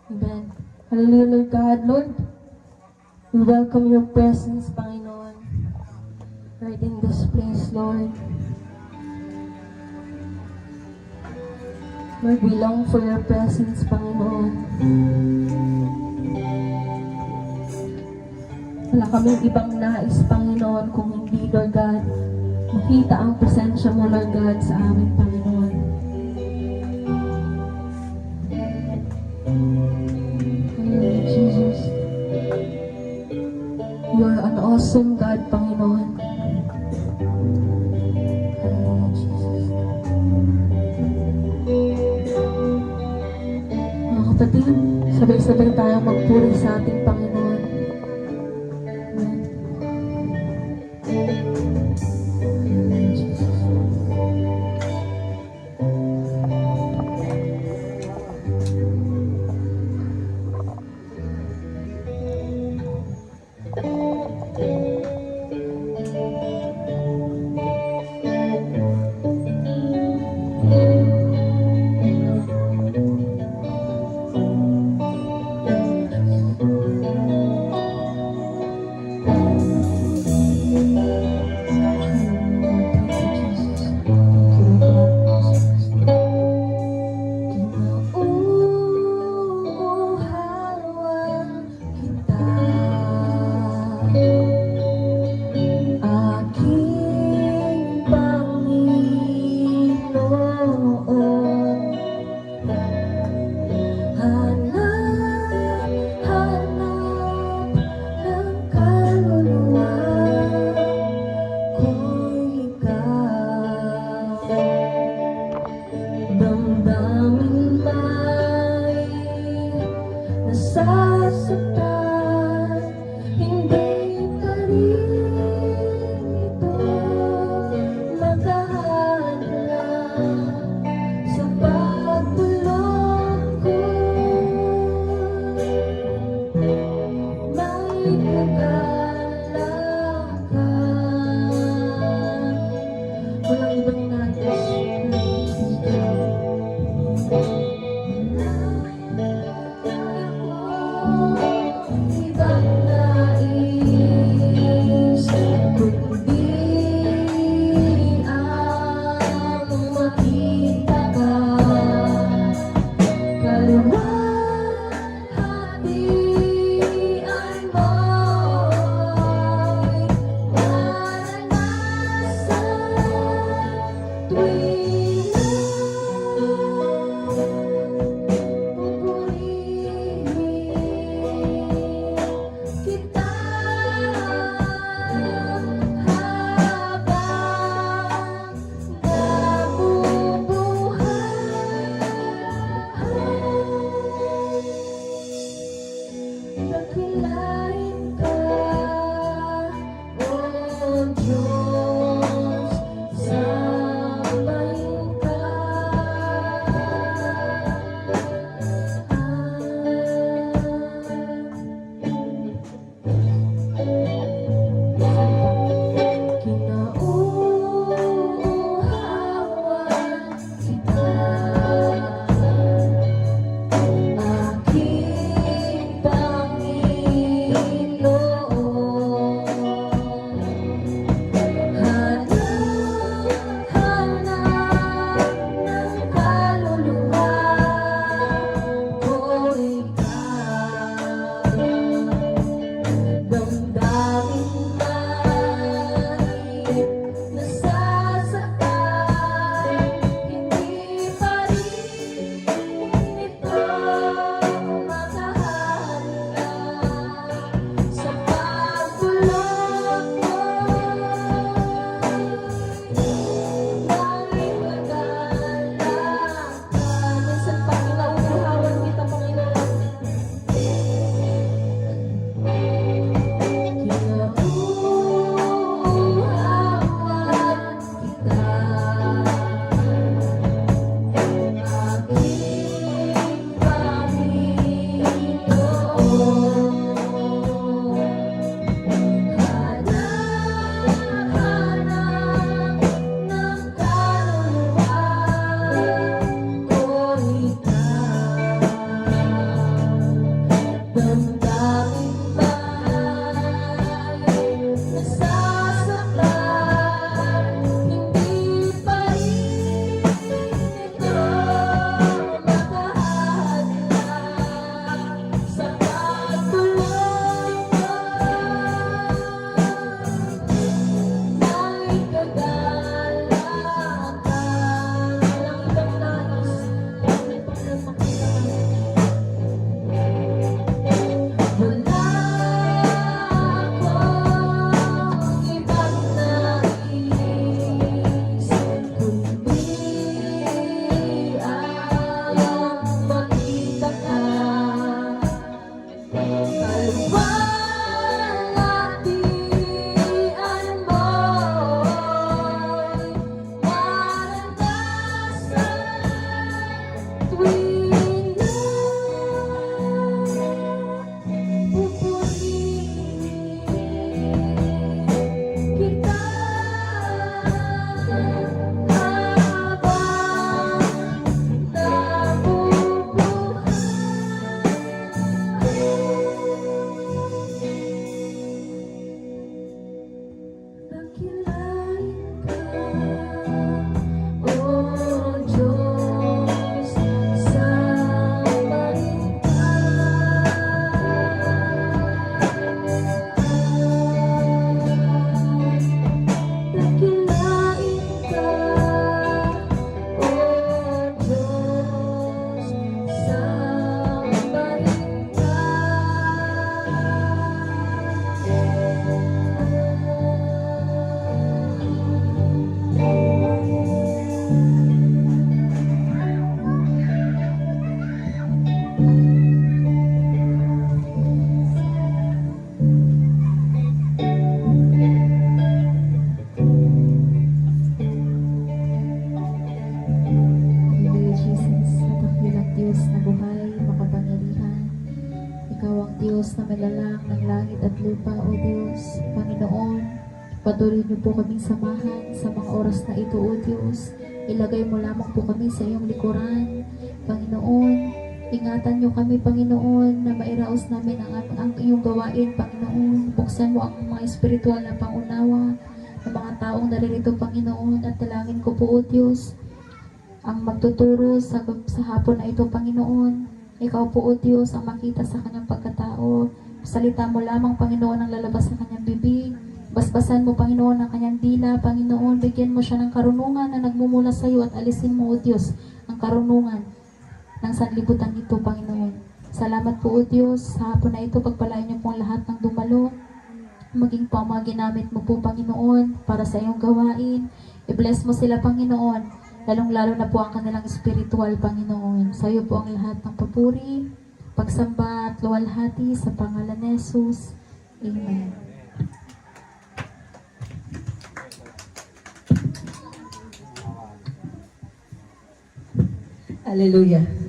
Amen. Hallelujah, Lord God. Lord, we welcome your presence, Panginoon, right in this place, Lord. Lord, we long for your presence, Panginoon. Wala kaming ibang nais, Panginoon, kung hindi, Lord God, makita ang presensya mo, Lord God, sa amin, Panginoon. Hallelujah, Jesus. You are an awesome God, Panginoon. Hallelujah, Jesus. Mga kapatid, sabay-sabay tayo magpuri sa ating Panginoon. Amen. Hallelujah, Jesus. Damdamin ba'y nasasaktan? Hindi pa rin ito makahadlang sa pagtulog ko. May kagalakan, walang ibang nais. Oh, makapangyarihan. Ikaw ang Diyos na malalang ng langit at lupa, O Diyos. Panginoon, patuloy niyo po kaming samahan sa mga oras na ito, O Diyos. Ilagay mo lamang po kami sa iyong likuran. Panginoon, ingatan niyo kami, Panginoon, na mairaos namin ang iyong gawain, Panginoon. Buksan mo ang mga espiritual na pangunawa ng mga taong naririto, Panginoon. At dalangin ko po, O Diyos, ang magtuturo sa hapon na ito, Panginoon. Ikaw po, O Diyos, ang makita sa kanyang pagkatao. Salita mo lamang, Panginoon, ang lalabas sa kanyang bibig. Basbasan mo, Panginoon, ang kanyang dila. Panginoon, bigyan mo siya ng karunungan na nagmumula sa iyo at alisin mo, O Diyos, ang karunungan ng sanlibutan ito, Panginoon. Salamat po, O Diyos, sa hapon na ito. Pagpalain niyo po ang lahat ng dumalo. Maging po ang mga ginamit mo po, Panginoon, para sa iyong gawain. I-bless mo sila, Panginoon. Lalong-lalo na po ang kanilang spiritual, Panginoon. Sa iyo po ang lahat ng papuri, pagsamba at luwalhati sa pangalan ni Jesus. Amen. Hallelujah.